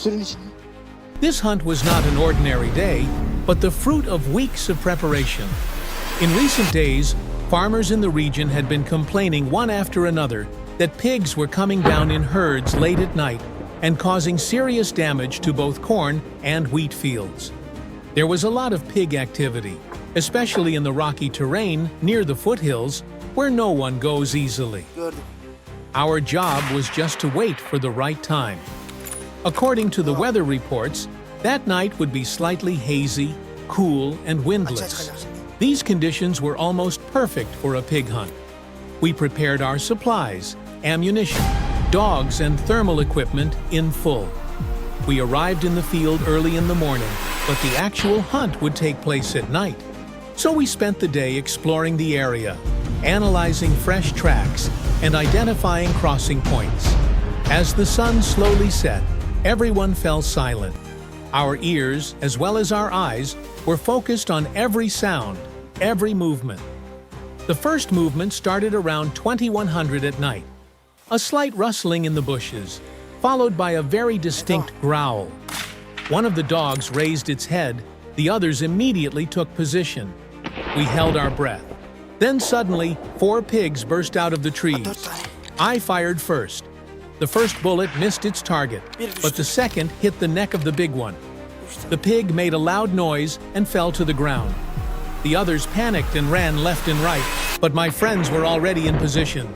This hunt was not an ordinary day, but the fruit of weeks of preparation. In recent days, farmers in the region had been complaining one after another that pigs were coming down in herds late at night and causing serious damage to both corn and wheat fields. There was a lot of pig activity, especially in the rocky terrain near the foothills, where no one goes easily. Our job was just to wait for the right time. According to the weather reports, that night would be slightly hazy, cool, and windless. These conditions were almost perfect for a pig hunt. We prepared our supplies, ammunition, dogs, and thermal equipment in full. We arrived in the field early in the morning, but the actual hunt would take place at night. So we spent the day exploring the area, analyzing fresh tracks, and identifying crossing points. As the sun slowly set, everyone fell silent. Our ears, as well as our eyes, were focused on every sound, every movement. The first movement started around 2100 at night. A slight rustling in the bushes, followed by a very distinct growl. One of the dogs raised its head, the others immediately took position. We held our breath. Then suddenly, 4 pigs burst out of the trees. I fired first. The first bullet missed its target, but the second hit the neck of the big one. The pig made a loud noise and fell to the ground. The others panicked and ran left and right, but my friends were already in position.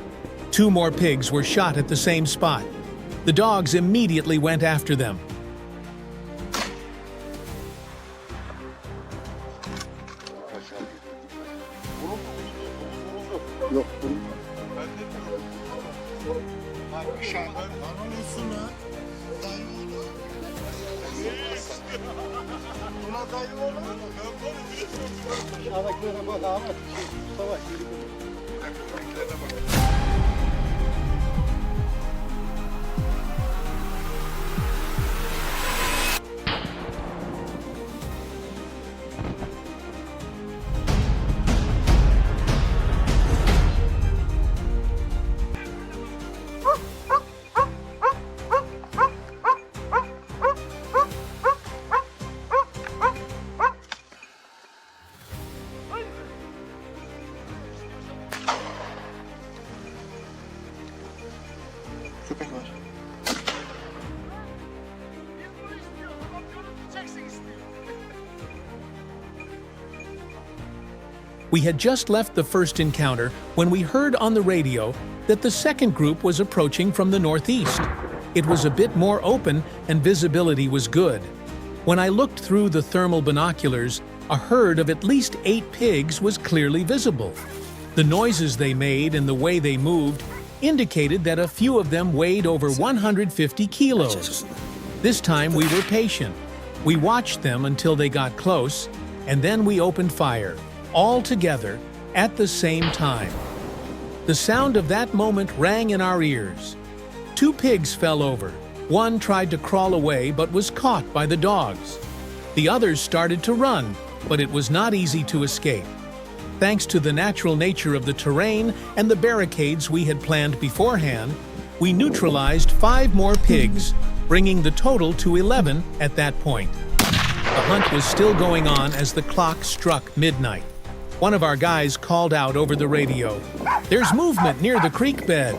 2 more pigs were shot at the same spot. The dogs immediately went after them. Köpek var. We had just left the first encounter when we heard on the radio that the second group was approaching from the northeast. It was a bit more open and visibility was good. When I looked through the thermal binoculars, a herd of at least 8 pigs was clearly visible. The noises they made and the way they moved indicated that a few of them weighed over 150 kilos. This time we were patient. We watched them until they got close, and then we opened fire, all together, at the same time. The sound of that moment rang in our ears. 2 pigs fell over. One tried to crawl away but was caught by the dogs. The others started to run, but it was not easy to escape. Thanks to the natural nature of the terrain and the barricades we had planned beforehand, we neutralized 5 more pigs, bringing the total to 11 at that point. The hunt was still going on as the clock struck midnight. One of our guys called out over the radio, "There's movement near the creek bed."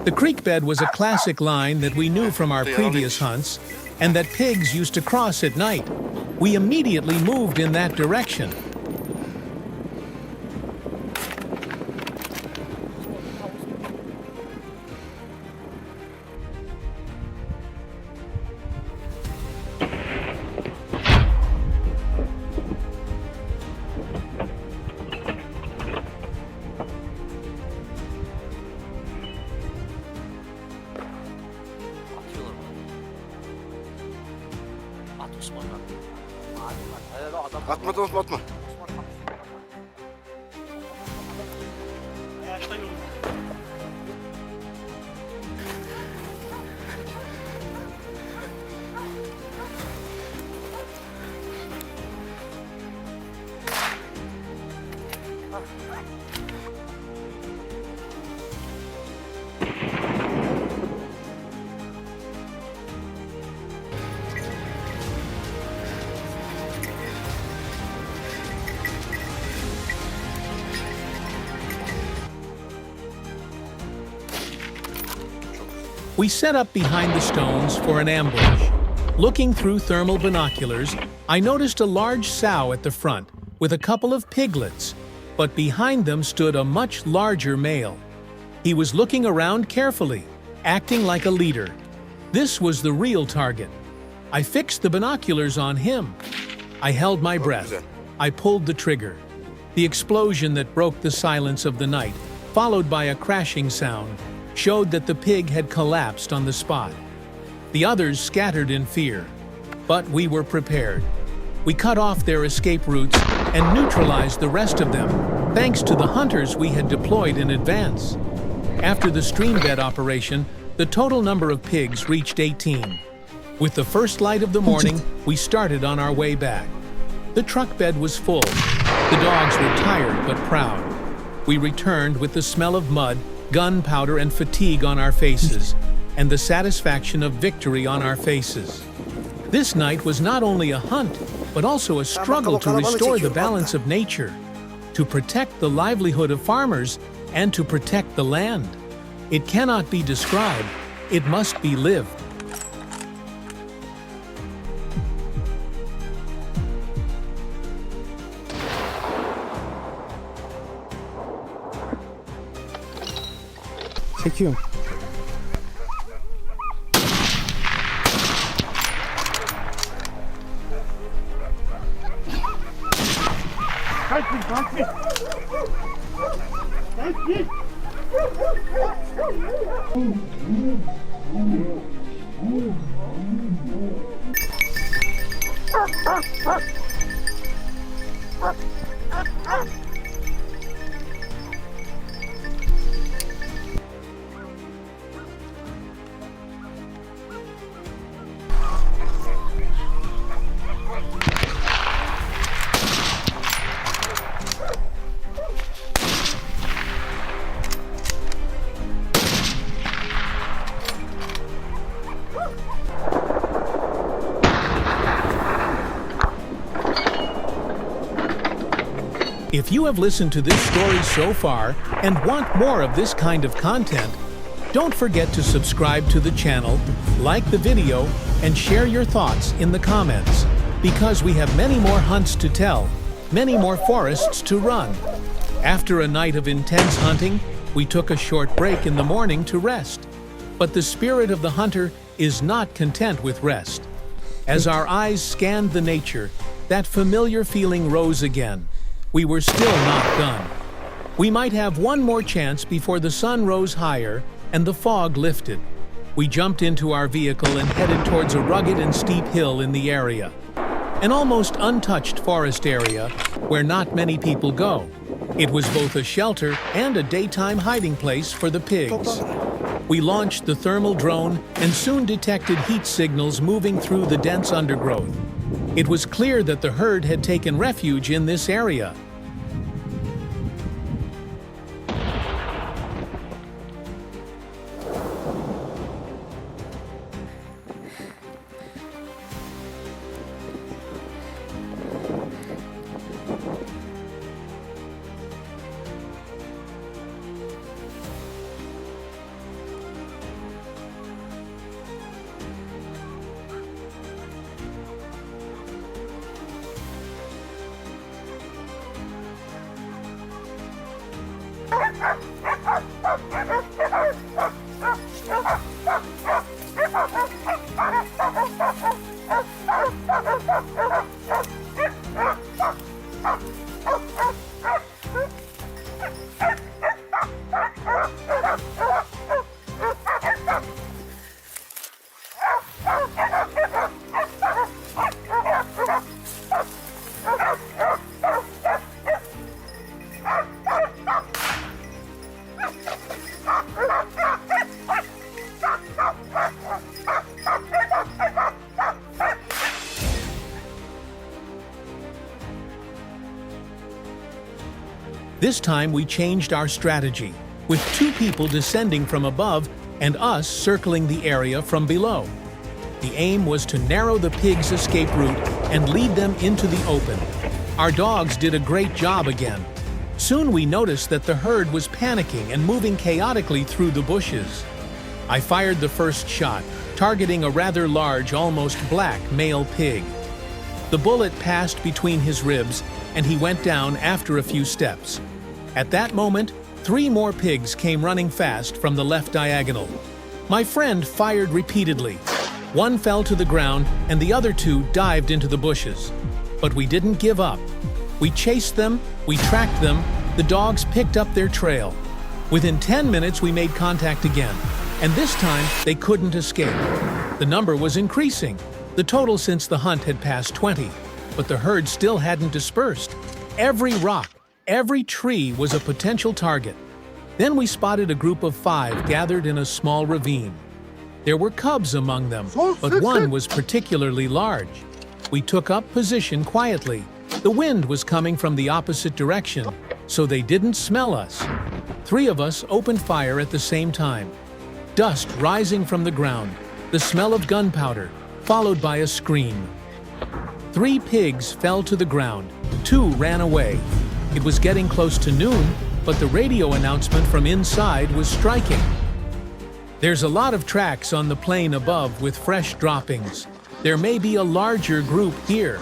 The creek bed was a classic line that we knew from our previous hunts and that pigs used to cross at night. We immediately moved in that direction. Atma Osman, atma. We set up behind the stones for an ambush. Looking through thermal binoculars, I noticed a large sow at the front with a couple of piglets, but behind them stood a much larger male. He was looking around carefully, acting like a leader. This was the real target. I fixed the binoculars on him. I held my breath. I pulled the trigger. The explosion that broke the silence of the night, followed by a crashing sound, showed that the pig had collapsed on the spot. The others scattered in fear, but we were prepared. We cut off their escape routes and neutralized the rest of them, thanks to the hunters we had deployed in advance. After the stream bed operation, the total number of pigs reached 18. With the first light of the morning, we started on our way back. The truck bed was full. The dogs were tired but proud. We returned with the smell of mud, gunpowder, and fatigue on our faces, and the satisfaction of victory on our faces. This night was not only a hunt, but also a struggle to restore the balance of nature, to protect the livelihood of farmers, and to protect the land. It cannot be described, it must be lived. Çekiyorum. If you have listened to this story so far and want more of this kind of content, don't forget to subscribe to the channel, like the video, and share your thoughts in the comments, because we have many more hunts to tell, many more forests to run. After a night of intense hunting, we took a short break in the morning to rest. But the spirit of the hunter is not content with rest. As our eyes scanned the nature, that familiar feeling rose again. We were still not done. We might have one more chance before the sun rose higher and the fog lifted. We jumped into our vehicle and headed towards a rugged and steep hill in the area. An almost untouched forest area where not many people go. It was both a shelter and a daytime hiding place for the pigs. We launched the thermal drone and soon detected heat signals moving through the dense undergrowth. It was clear that the herd had taken refuge in this area. This time we changed our strategy, with 2 people descending from above and us circling the area from below. The aim was to narrow the pigs' escape route and lead them into the open. Our dogs did a great job again. Soon we noticed that the herd was panicking and moving chaotically through the bushes. I fired the first shot, targeting a rather large, almost black male pig. The bullet passed between his ribs, and he went down after a few steps. At that moment, 3 more pigs came running fast from the left diagonal. My friend fired repeatedly. One fell to the ground, and the other 2 dived into the bushes. But we didn't give up. We chased them, we tracked them, the dogs picked up their trail. Within 10 minutes, we made contact again, and this time they couldn't escape. The number was increasing. The total since the hunt had passed 20, but the herd still hadn't dispersed. Every rock, every tree was a potential target. Then we spotted a group of 5 gathered in a small ravine. There were cubs among them, but one was particularly large. We took up position quietly. The wind was coming from the opposite direction, so they didn't smell us. 3 of us opened fire at the same time. Dust rising from the ground, the smell of gunpowder, followed by a scream. 3 pigs fell to the ground, 2 ran away. It was getting close to noon, but the radio announcement from inside was striking. There's a lot of tracks on the plain above with fresh droppings. There may be a larger group here.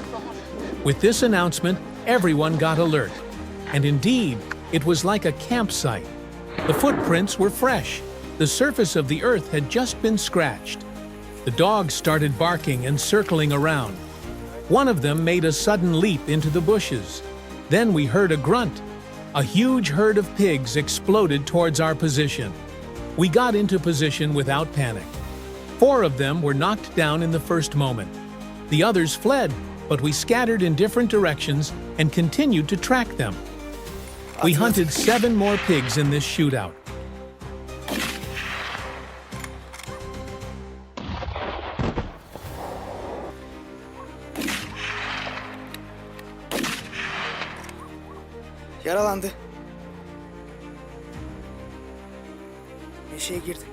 With this announcement, everyone got alert. And indeed, it was like a campsite. The footprints were fresh. The surface of the earth had just been scratched. The dogs started barking and circling around. One of them made a sudden leap into the bushes. Then we heard a grunt. A huge herd of pigs exploded towards our position. We got into position without panic. 4 of them were knocked down in the first moment. The others fled, but we scattered in different directions and continued to track them. We hunted 7 more pigs in this shootout. Yaralandı. Eşeğe girdi.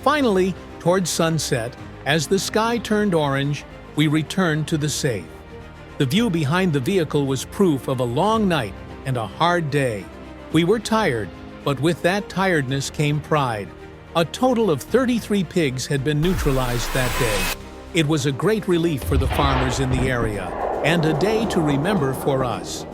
Finally, towards sunset, as the sky turned orange, we returned to the safe. The view behind the vehicle was proof of a long night and a hard day. We were tired, but with that tiredness came pride. A total of 33 pigs had been neutralized that day. It was a great relief for the farmers in the area, and a day to remember for us.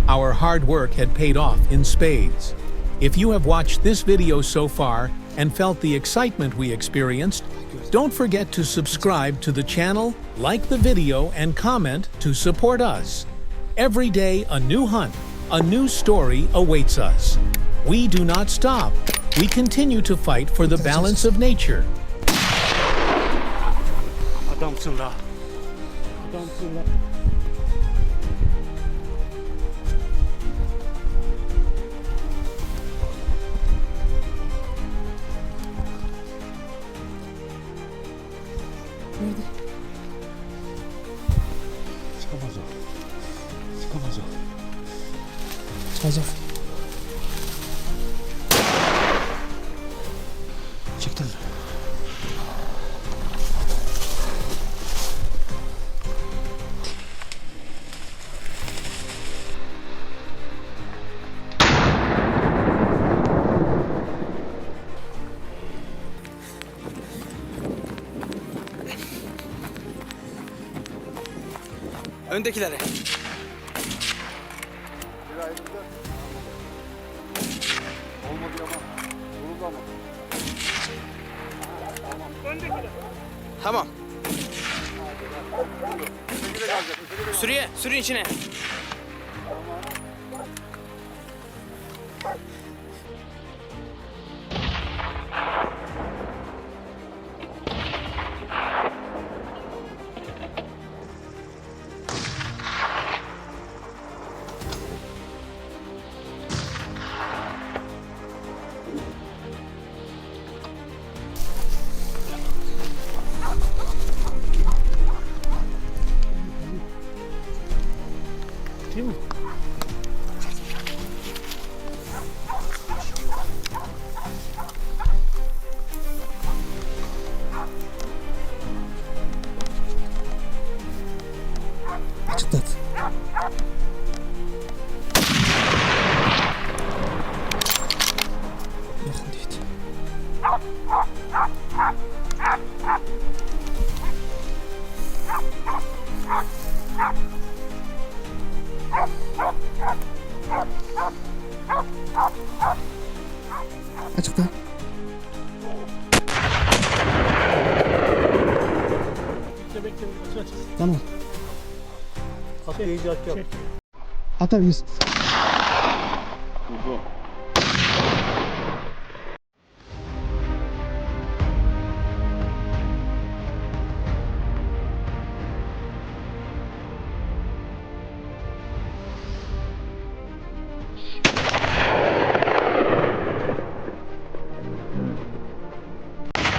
Our hard work had paid off in spades. If you have watched this video so far and felt the excitement we experienced, don't forget to subscribe to the channel, like the video, and comment to support us. Every day, a new hunt, a new story awaits us. We do not stop. We continue to fight for the balance of nature. Adamsın la. Adamsın la. Nerede? Çıkamaz o. Çıkamaz o. Çıkacak. Çıktın mı? Öndekilere. Tamam. Sürüye, sürün içine. Değil mi? Açıklat. Yakın değil. Açıkla. Bekle. Aç. Tamam. At iyice at yap. Atabiliriz. Vurdu.